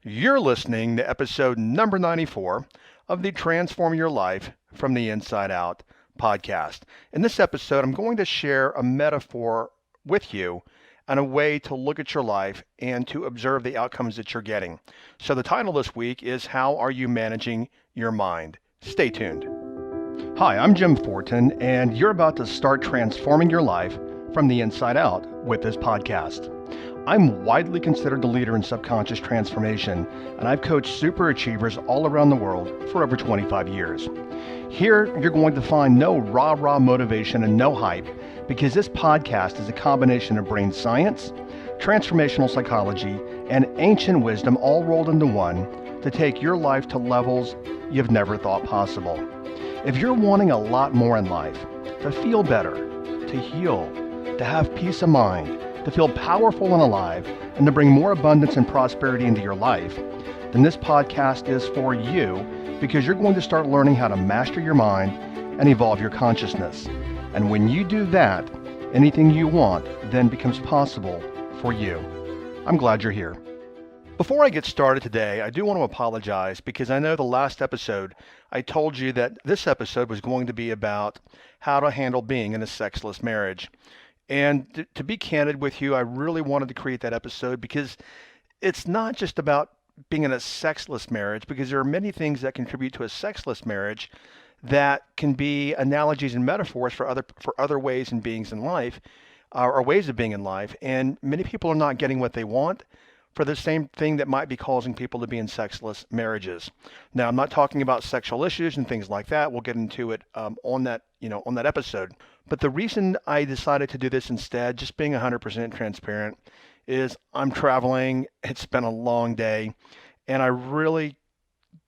You're listening to episode number 94 of the Transform Your Life from the Inside Out podcast. In this episode, I'm going to share a metaphor with you and a way to look at your life and to observe the outcomes that you're getting. So the title this week is How Are You Managing Your Mind? Stay tuned. Hi, I'm Jim Fortin, and you're about to start transforming your life from the inside out with this podcast. I'm widely considered the leader in subconscious transformation, and I've coached super achievers all around the world for over 25 years. Here, you're going to find no rah-rah motivation and no hype, because this podcast is a combination of brain science, transformational psychology, and ancient wisdom all rolled into one to take your life to levels you've never thought possible. If you're wanting a lot more in life, to feel better, to heal, to have peace of mind, to feel powerful and alive, and to bring more abundance and prosperity into your life, then this podcast is for you, because you're going to start learning how to master your mind and evolve your consciousness. And when you do that, anything you want then becomes possible for you. I'm glad you're here. Before I get started today, I do want to apologize because I know the last episode I told you that this episode was going to be about how to handle being in a sexless marriage. And to be candid with you, I really wanted to create that episode because it's not just about being in a sexless marriage, because there are many things that contribute to a sexless marriage that can be analogies and metaphors for other ways and beings in life, or ways of being in life. And many people are not getting what they want for the same thing that might be causing people to be in sexless marriages. Now, I'm not talking about sexual issues and things like that. We'll get into it on that episode. But the reason I decided to do this instead, just being 100% transparent, is I'm traveling. It's been a long day, and I really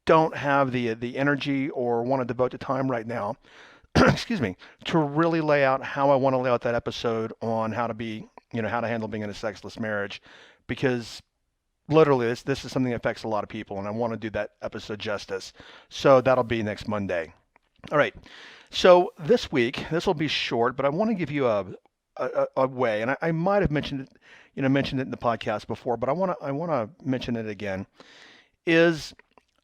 don't have the energy or want to devote the time right now, excuse me, to really lay out how I want to lay out that episode on how to be, how to handle being in a sexless marriage, because literally this is something that affects a lot of people, and I want to do that episode justice. So that'll be next Monday. All right. So this week, this will be short, but I want to give you a way, and I might have mentioned it in the podcast before, but I want to mention it again. Is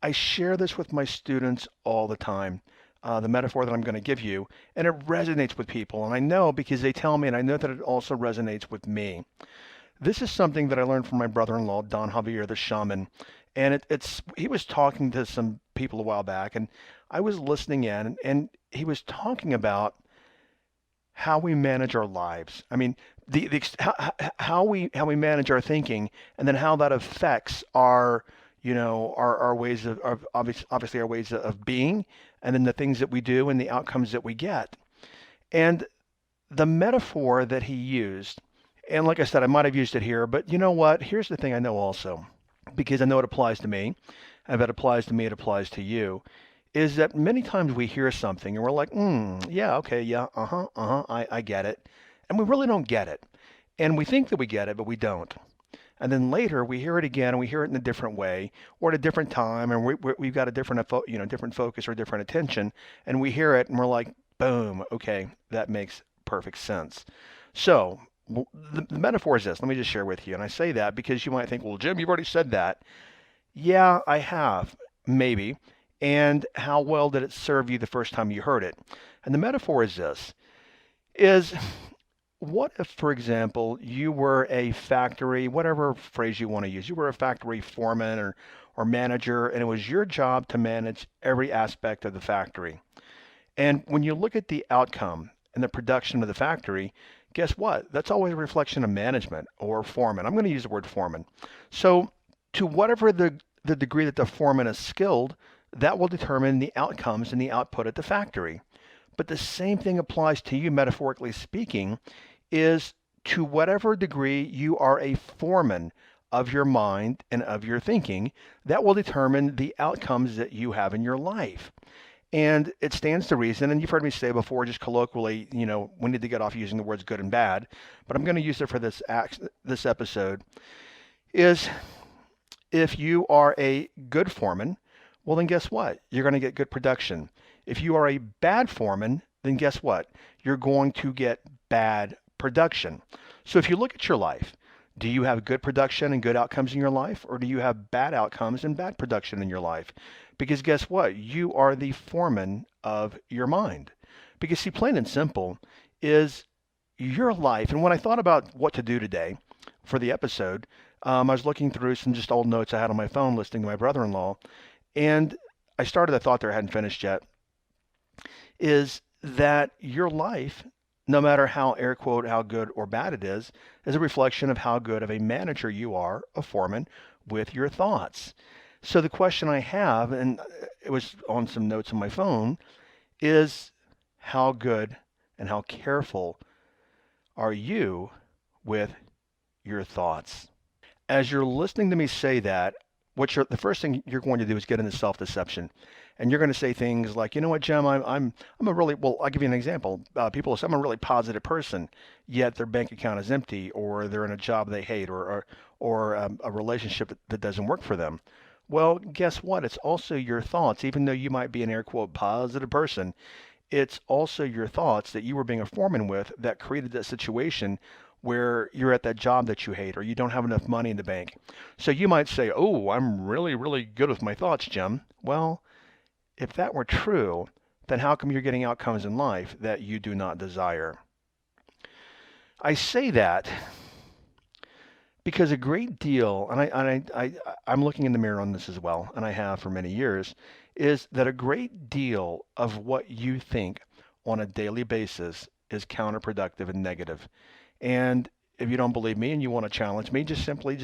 I share this with my students all the time, the metaphor that I'm going to give you, and it resonates with people, and I know because they tell me, and I know that it also resonates with me. This is something that I learned from my brother-in-law, Don Javier, the shaman, and he was talking to some people a while back, and I was listening in, and he was talking about how we manage our lives. I mean, how we manage our thinking, and then how that affects our ways of obviously our ways of being, and then the things that we do and the outcomes that we get. And the metaphor that he used, and like I said, I might have used it here, but you know what? Here's the thing I know also, because I know it applies to me, and if it applies to me, it applies to you, is that many times we hear something and we're like, yeah, okay, yeah, I get it. And we really don't get it. And we think that we get it, but we don't. And then later we hear it again, and we hear it in a different way or at a different time, and we've got a different focus or different attention, and we hear it and we're like, boom, okay, that makes perfect sense. So the metaphor is this. Let me just share with you. And I say that because you might think, well, Jim, you've already said that. Yeah, I have, maybe. And how well did it serve you the first time you heard it? And the metaphor is this, is what if, for example, you were a factory, whatever phrase you want to use, you were a factory foreman or manager, and it was your job to manage every aspect of the factory. And when you look at the outcome and the production of the factory, guess what? That's always a reflection of management or foreman. I'm going to use the word foreman. So to whatever the degree that the foreman is skilled, that will determine the outcomes and the output at the factory. But the same thing applies to you, metaphorically speaking, is to whatever degree you are a foreman of your mind and of your thinking, that will determine the outcomes that you have in your life. And it stands to reason, and you've heard me say before, just colloquially, we need to get off using the words good and bad, but I'm going to use it for this episode, is if you are a good foreman, well, then guess what? You're going to get good production. If you are a bad foreman, then guess what? You're going to get bad production. So if you look at your life, Do you have good production and good outcomes in your life, or do you have bad outcomes and bad production in your life? Because guess what? You are the foreman of your mind. Because see, plain and simple is your life. And when I thought about what to do today for the episode, I was looking through some just old notes I had on my phone listening to my brother-in-law, and I started a thought there I hadn't finished yet, is that your life, no matter how air quote how good or bad it is a reflection of how good of a manager you are, a foreman, with your thoughts. So the question I have, and it was on some notes on my phone, is how good and how careful are you with your thoughts? As you're listening to me say that, the first thing you're going to do is get into self-deception, and you're going to say things like, you know what, Jim, I'm a really well. I'll give you an example. People say I'm a really positive person, yet their bank account is empty, or they're in a job they hate, or a relationship that doesn't work for them. Well, guess what? It's also your thoughts. Even though you might be an air quote positive person, it's also your thoughts that you were being a foreman with that created that situation where you're at that job that you hate or you don't have enough money in the bank. So you might say, "Oh, I'm really, really good with my thoughts, Jim." Well, if that were true, then how come you're getting outcomes in life that you do not desire? I say that because a great deal, I'm looking in the mirror on this as well, and I have for many years, is that a great deal of what you think on a daily basis is counterproductive and negative. And if you don't believe me and you want to challenge me, just simply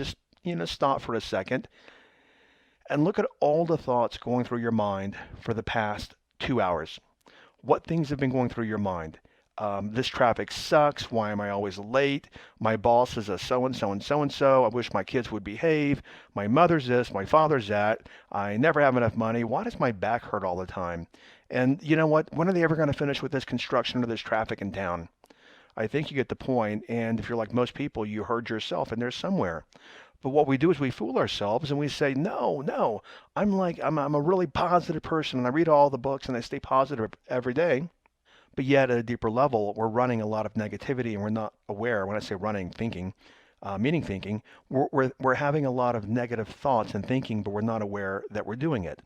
stop for a second and look at all the thoughts going through your mind for the past 2 hours. What things have been going through your mind? This traffic sucks. Why am I always late? My boss is a so and so and so and so. I wish my kids would behave. My mother's this, my father's that. I never have enough money. Why does my back hurt all the time? And you know what? When are they ever going to finish with this construction or this traffic in town? I think you get the point. And if you're like most people, you heard yourself in there somewhere. But what we do is we fool ourselves and we say, no, no, I'm a really positive person and I read all the books and I stay positive every day. But yet at a deeper level, we're running a lot of negativity and we're not aware. When I say running, thinking, meaning thinking, we're having a lot of negative thoughts and thinking, but we're not aware that we're doing it.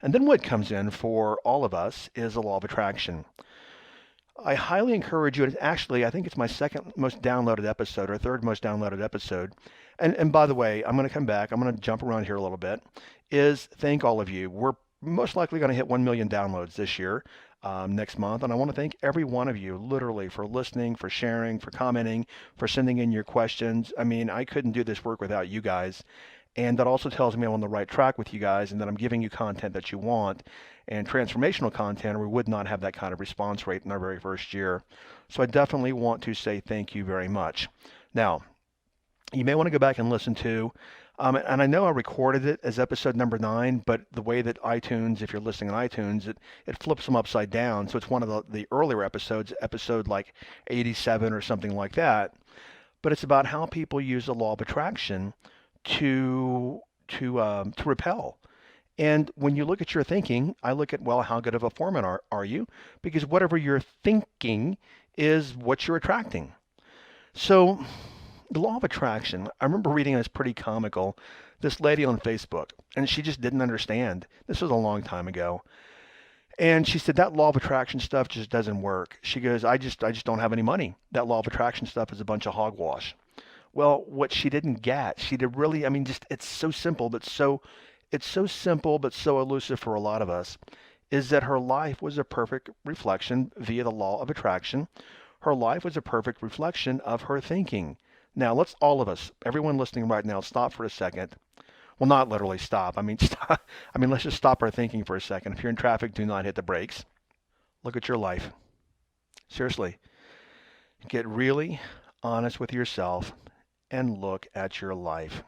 And then what comes in for all of us is the law of attraction. I highly encourage you. Actually, I think it's my second most downloaded episode or third most downloaded episode. And by the way, I'm going to come back. I'm going to jump around here a little bit. Is thank all of you. We're most likely going to hit 1 million downloads this year, next month. And I want to thank every one of you, literally, for listening, for sharing, for commenting, for sending in your questions. I mean, I couldn't do this work without you guys. And that also tells me I'm on the right track with you guys and that I'm giving you content that you want and transformational content, or we would not have that kind of response rate in our very first year. So I definitely want to say thank you very much. Now, you may want to go back and listen to, and I know I recorded it as episode number 9, but the way that iTunes, if you're listening on iTunes, it flips them upside down. So it's one of the earlier episodes, episode like 87 or something like that. But it's about how people use the law of attraction to repel. And when you look at your thinking, I look at, well, how good of a foreman are you? Because whatever you're thinking is what you're attracting. So the law of attraction, I remember reading this pretty comical, this lady on Facebook, and she just didn't understand. This was a long time ago. And she said that law of attraction stuff just doesn't work. She goes, I just don't have any money. That law of attraction stuff is a bunch of hogwash. Well, what she didn't get, she did really, I mean, just it's so simple, it's so simple but so elusive for a lot of us, is that her life was a perfect reflection via the law of attraction. Her life was a perfect reflection of her thinking. Now, let's all of us, everyone listening right now, stop for a second. Well, not literally stop. I mean, stop. I mean, let's just stop our thinking for a second. If you're in traffic, do not hit the brakes. Look at your life. Seriously, get really honest with yourself and look at your life.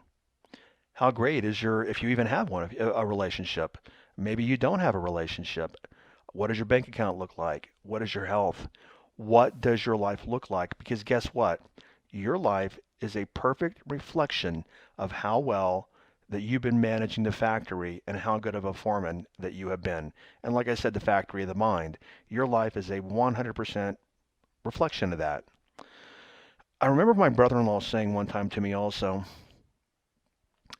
How great is if you even have one, a relationship? Maybe you don't have a relationship. What does your bank account look like? What is your health? What does your life look like? Because guess what? Your life is a perfect reflection of how well that you've been managing the factory and how good of a foreman that you have been. And like I said, the factory of the mind. Your life is a 100% reflection of that. I remember my brother-in-law saying one time to me also,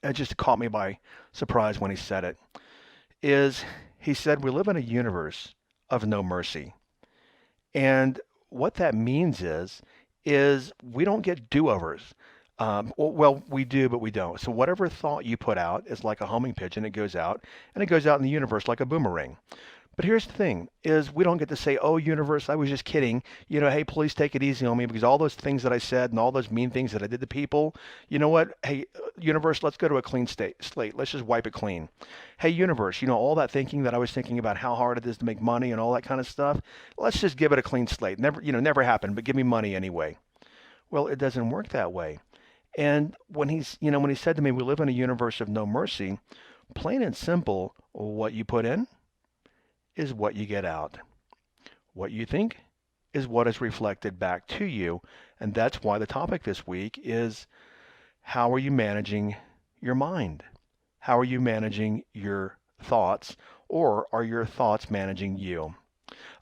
it just caught me by surprise when he said it, is he said, we live in a universe of no mercy. And what that means is we don't get do-overs. Well, we do, but we don't. So whatever thought you put out is like a homing pigeon. It goes out, and it goes out in the universe like a boomerang. But here's the thing, is we don't get to say, oh, universe, I was just kidding. Hey, please take it easy on me because all those things that I said and all those mean things that I did to people, you know what? Hey, universe, let's go to a clean slate. Let's just wipe it clean. Hey, universe, all that thinking that I was thinking about how hard it is to make money and all that kind of stuff, let's just give it a clean slate. Never happened, but give me money anyway. Well, it doesn't work that way. And when when he said to me, we live in a universe of no mercy, plain and simple, what you put in is what you get out. What you think is what is reflected back to you. And that's why the topic this week is, how are you managing your mind? How are you managing your thoughts? Or are your thoughts managing you?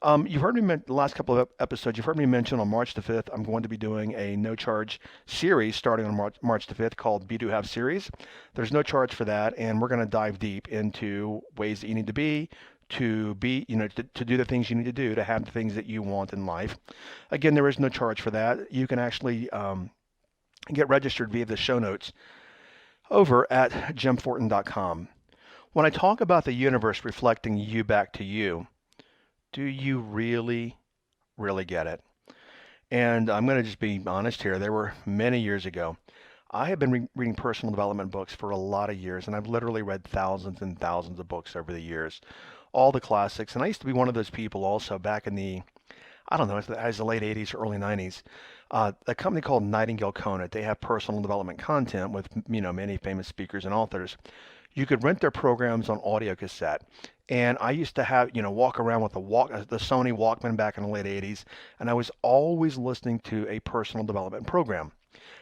You've heard me the last couple of episodes. You've heard me mention on March the 5th, I'm going to be doing a no charge series starting on March the 5th called Be Do Have series. There's no charge for that, and we're going to dive deep into ways that you need to be, to do the things you need to do to have the things that you want in life. Again, there is no charge for that. You can actually get registered via the show notes over at jimfortin.com. When I talk about the universe reflecting you back to you, do you really, really get it? And I'm going to just be honest here. There were many years ago. I have been reading personal development books for a lot of years, and I've literally read thousands and thousands of books over the years, all the classics. And I used to be one of those people also back in the, I don't know, as the late 80s or early 90s. A company called Nightingale Conant, they have personal development content with, many famous speakers and authors. You could rent their programs on audio cassette. And I used to have, walk around with the Sony Walkman back in the late 80s, and I was always listening to a personal development program.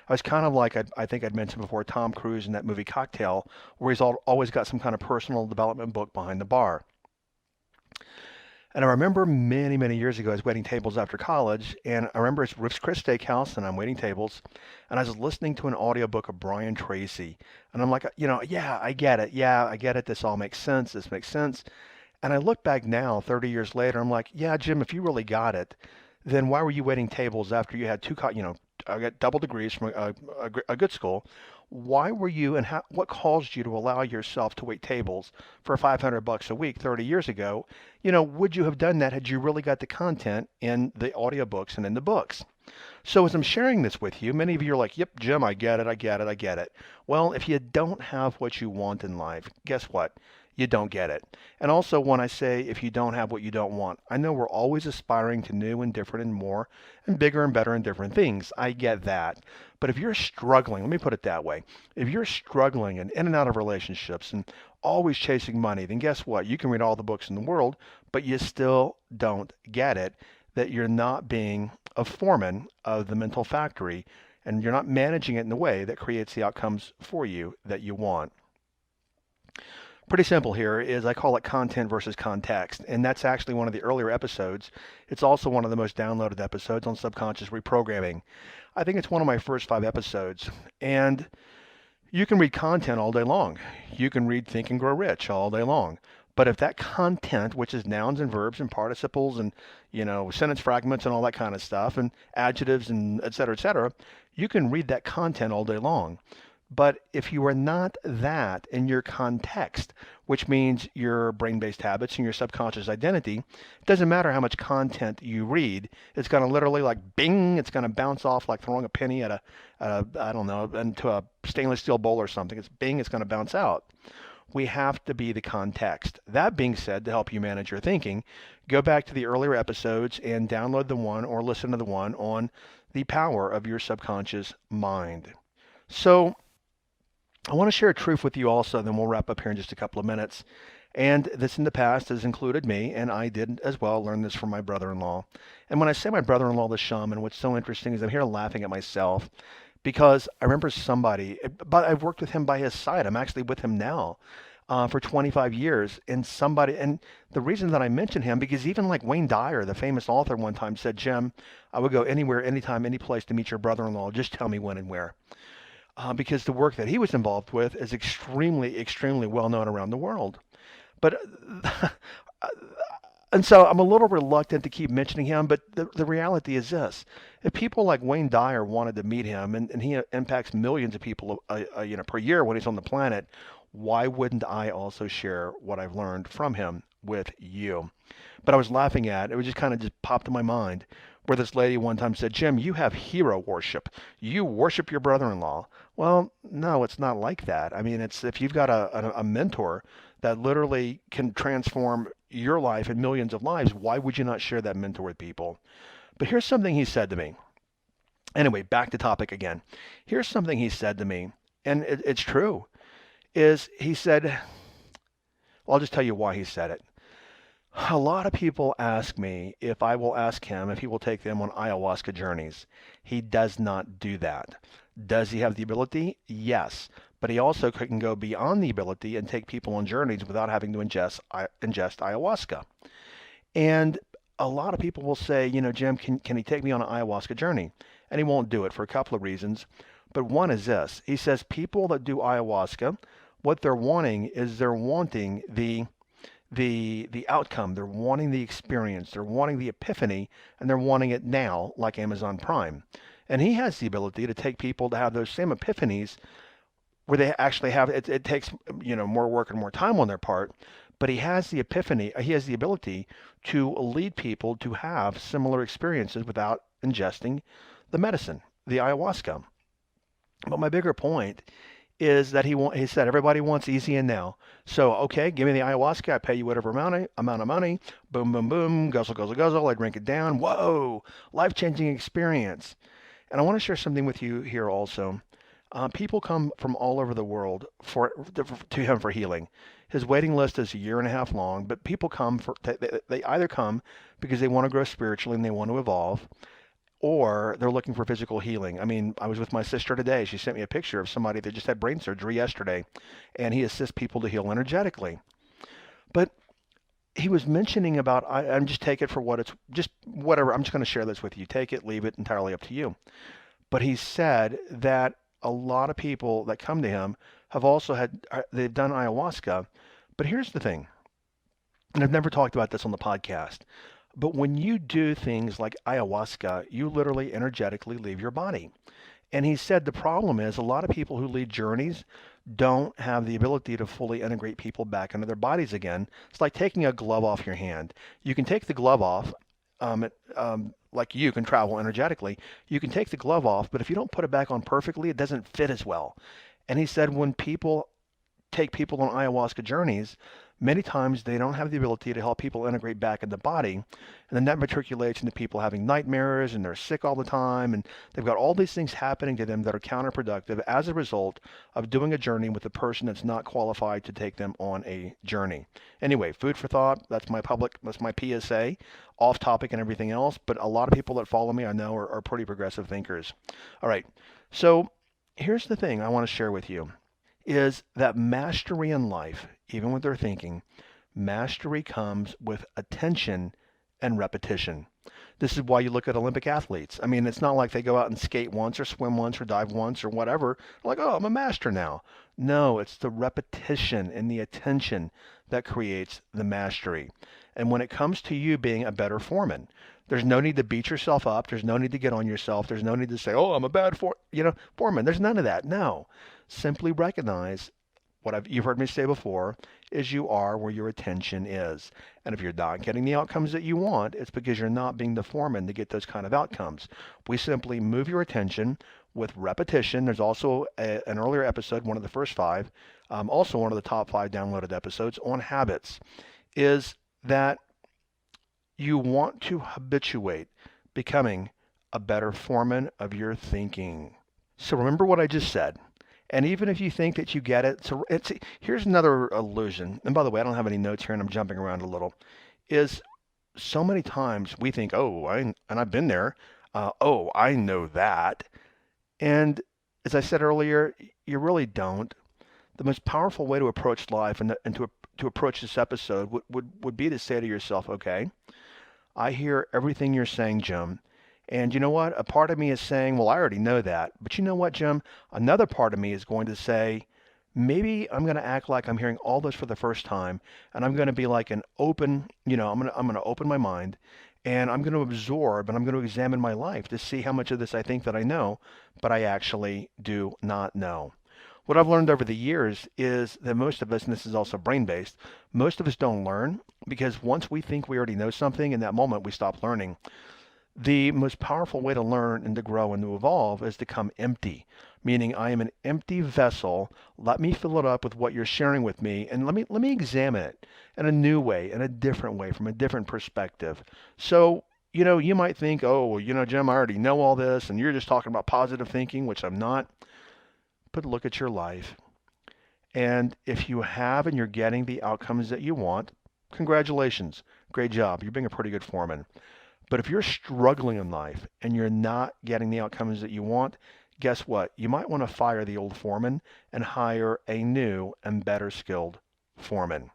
I was kind of like, I think I'd mentioned before, Tom Cruise in that movie Cocktail, where he's always got some kind of personal development book behind the bar. And I remember many, many years ago, I was waiting tables after college, and I remember it's Riff's Chris Steakhouse, and I'm waiting tables, and I was listening to an audiobook of Brian Tracy, and I'm like, yeah, I get it. Yeah, I get it. This all makes sense. This makes sense. And I look back now, 30 years later, I'm like, yeah, Jim, if you really got it, then why were you waiting tables after you had I got double degrees from a good school? Why were you, and what caused you to allow yourself to wait tables for $500 a week 30 years ago? Would you have done that had you really got the content in the audiobooks and in the books? So as I'm sharing this with you, many of you are like, yep, Jim, I get it, I get it, I get it. Well, if you don't have what you want in life, guess what? You don't get it. And also when I say if you don't have what you don't want, I know we're always aspiring to new and different and more and bigger and better and different things. I get that. But if you're struggling, let me put it that way. If you're struggling and in and out of relationships and always chasing money, then guess what? You can read all the books in the world, but you still don't get it, that you're not being a foreman of the mental factory and you're not managing it in a way that creates the outcomes for you that you want. Pretty simple here is I call it content versus context, and that's actually one of the earlier episodes. It's also one of the most downloaded episodes on subconscious reprogramming. I think it's one of my first 5 episodes, and you can read content all day long. You can read Think and Grow Rich all day long. But if that content, which is nouns and verbs and participles and, sentence fragments and all that kind of stuff and adjectives and et cetera, you can read that content all day long. But if you are not that in your context, which means your brain-based habits and your subconscious identity, it doesn't matter how much content you read. It's going to literally like bing, it's going to bounce off like throwing a penny at I don't know, into a stainless steel bowl or something. It's bing, it's going to bounce out. We have to be the context. That being said, to help you manage your thinking, go back to the earlier episodes and download the one or listen to the one on the power of your subconscious mind. So I want to share a truth with you also, then we'll wrap up here in just a couple of minutes. And this in the past has included me, and I did as well learn this from my brother-in-law. And when I say my brother-in-law, the shaman, what's so interesting is I'm here laughing at myself because I remember somebody, but I've worked with him by his side. I'm actually with him now. for 25 years. And the reason that I mention him, because even like Wayne Dyer, the famous author, one time said, Jim, I would go anywhere, anytime, any place to meet your brother-in-law. Just tell me when and where. Because the work that he was involved with is extremely, extremely well known around the world. But and so I'm a little reluctant to keep mentioning him, but the reality is this. If people like Wayne Dyer wanted to meet him, and he impacts millions of people per year when he's on the planet, why wouldn't I also share what I've learned from him with you? But I was laughing at, it was just kind of just popped in my mind, where this lady one time said, Jim, you have hero worship. You worship your brother-in-law. Well, no, it's not like that. I mean, it's if you've got a mentor that literally can transform your life and millions of lives, why would you not share that mentor with people? But here's something he said to me. Anyway, back to topic again. Here's something he said to me, and it's true, is he said, well, I'll just tell you why he said it. A lot of people ask me if I will ask him if he will take them on ayahuasca journeys. He does not do that. Does he have the ability? Yes. But he also can go beyond the ability and take people on journeys without having to ingest ayahuasca. And a lot of people will say, Jim, can he take me on an ayahuasca journey? And he won't do it for a couple of reasons. But one is this. He says people that do ayahuasca, what they're wanting is they're wanting the outcome. They're wanting the experience. They're wanting the epiphany, and they're wanting it now, like Amazon Prime. And he has the ability to take people to have those same epiphanies where they actually have it. It takes more work and more time on their part, but he has the epiphany. He has the ability to lead people to have similar experiences without ingesting the medicine, the ayahuasca. But my bigger point is that he said everybody wants easy and now. So okay, give me the ayahuasca. I pay you whatever amount of money. Boom, boom, boom. Guzzle, guzzle, guzzle. I drink it down. Whoa, life-changing experience. And I want to share something with you here also. People come from all over the world to him for healing. His waiting list is 1.5 years long, but people come they either come because they want to grow spiritually and they want to evolve, or they're looking for physical healing. I mean, I was with my sister today. She sent me a picture of somebody that just had brain surgery yesterday, and he assists people to heal energetically. But he was mentioning about, I'm just take it for what it's, just whatever. I'm just going to share this with you. Take it, leave it, entirely up to you. But he said that a lot of people that come to him have also they've done ayahuasca. But here's the thing, and I've never talked about this on the podcast, but when you do things like ayahuasca, you literally energetically leave your body. And he said the problem is a lot of people who lead journeys don't have the ability to fully integrate people back into their bodies again. It's like taking a glove off your hand. You can take the glove off, like you can travel energetically. You can take the glove off, but if you don't put it back on perfectly, it doesn't fit as well. And he said when people take people on ayahuasca journeys, many times they don't have the ability to help people integrate back in the body. And then that matriculates into people having nightmares and they're sick all the time. And they've got all these things happening to them that are counterproductive as a result of doing a journey with a person that's not qualified to take them on a journey. Anyway, food for thought. That's my PSA, off topic and everything else. But a lot of people that follow me I know are pretty progressive thinkers. All right. So here's the thing I want to share with you is that mastery in life, even with their thinking, mastery comes with attention and repetition. This is why you look at Olympic athletes. I mean, it's not like they go out and skate once or swim once or dive once or whatever. Like, oh, I'm a master now. No, it's the repetition and the attention that creates the mastery. And when it comes to you being a better foreman, there's no need to beat yourself up. There's no need to get on yourself. There's no need to say, oh, I'm a bad foreman. There's none of that. No. Simply recognize you've heard me say before is you are where your attention is. And if you're not getting the outcomes that you want, it's because you're not being the foreman to get those kind of outcomes. We simply move your attention with repetition. There's also an earlier episode, one of the first 5, also one of the top 5 downloaded episodes on habits, is that you want to habituate becoming a better foreman of your thinking. So remember what I just said. And even if you think that you get it, so here's another illusion. And by the way, I don't have any notes here and I'm jumping around a little. Is so many times we think, and I've been there. I know that. And as I said earlier, you really don't. the most powerful way to approach life and to approach this episode would be to say to yourself, okay, I hear everything you're saying, Jim. And you know what? A part of me is saying, well, I already know that. But you know what, Jim? Another part of me is going to say, maybe I'm going to act like I'm hearing all this for the first time, and I'm going to be like an open, I'm going to open my mind, and I'm going to absorb, and I'm going to examine my life to see how much of this I think that I know, but I actually do not know. What I've learned over the years is that most of us, and this is also brain-based, most of us don't learn because once we think we already know something, in that moment we stop learning. The most powerful way to learn and to grow and to evolve is to come empty, meaning I am an empty vessel. Let me fill it up with what you're sharing with me, and let me examine it in a new way, in a different way, from a different perspective. So, you might think, oh, well, Jim, I already know all this, and you're just talking about positive thinking, which I'm not. But look at your life. And if you have and you're getting the outcomes that you want, congratulations. Great job. You're being a pretty good foreman. But if you're struggling in life and you're not getting the outcomes that you want, guess what? You might want to fire the old foreman and hire a new and better skilled foreman.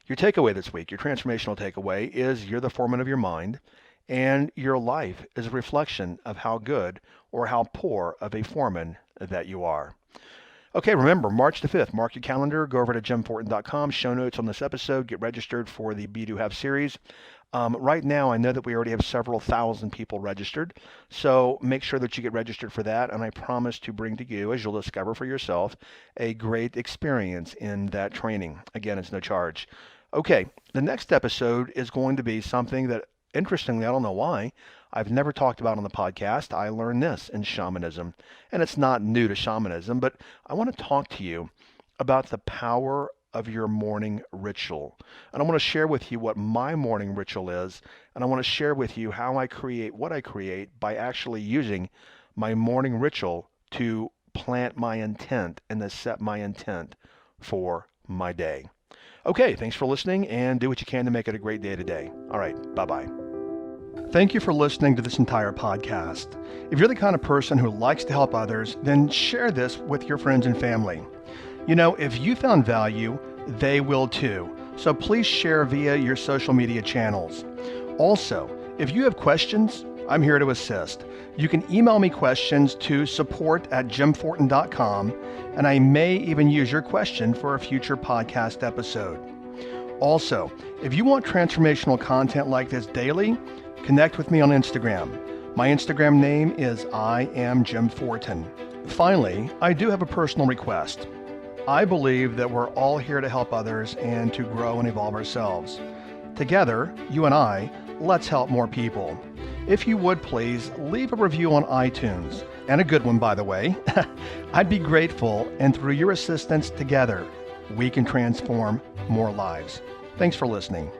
Your takeaway this week, your transformational takeaway, is you're the foreman of your mind, and your life is a reflection of how good or how poor of a foreman that you are. Okay, remember, March the 5th, mark your calendar, go over to jimfortin.com, show notes on this episode, get registered for the Be Do Have series. Right now, I know that we already have several thousand people registered, so make sure that you get registered for that, and I promise to bring to you, as you'll discover for yourself, a great experience in that training. Again, it's no charge. Okay, the next episode is going to be something that, interestingly, I don't know why, I've never talked about on the podcast. I learned this in shamanism, and it's not new to shamanism, but I want to talk to you about the power of your morning ritual. And I want to share with you what my morning ritual is, and I want to share with you how I create what I create by actually using my morning ritual to plant my intent and to set my intent for my day. Okay, thanks for listening, and do what you can to make it a great day today. All right, bye-bye. Thank you for listening to this entire podcast. If you're the kind of person who likes to help others, then share this with your friends and family. If you found value, they will too. So please share via your social media channels. Also, if you have questions, I'm here to assist. You can email me questions to support@jimfortin.com, and I may even use your question for a future podcast episode. Also, if you want transformational content like this daily, connect with me on Instagram. My Instagram name is I am Jim Fortin. Finally, I do have a personal request. I believe that we're all here to help others and to grow and evolve ourselves. Together, you and I, let's help more people. If you would please leave a review on iTunes, and a good one, by the way. I'd be grateful, and through your assistance together, we can transform more lives. Thanks for listening.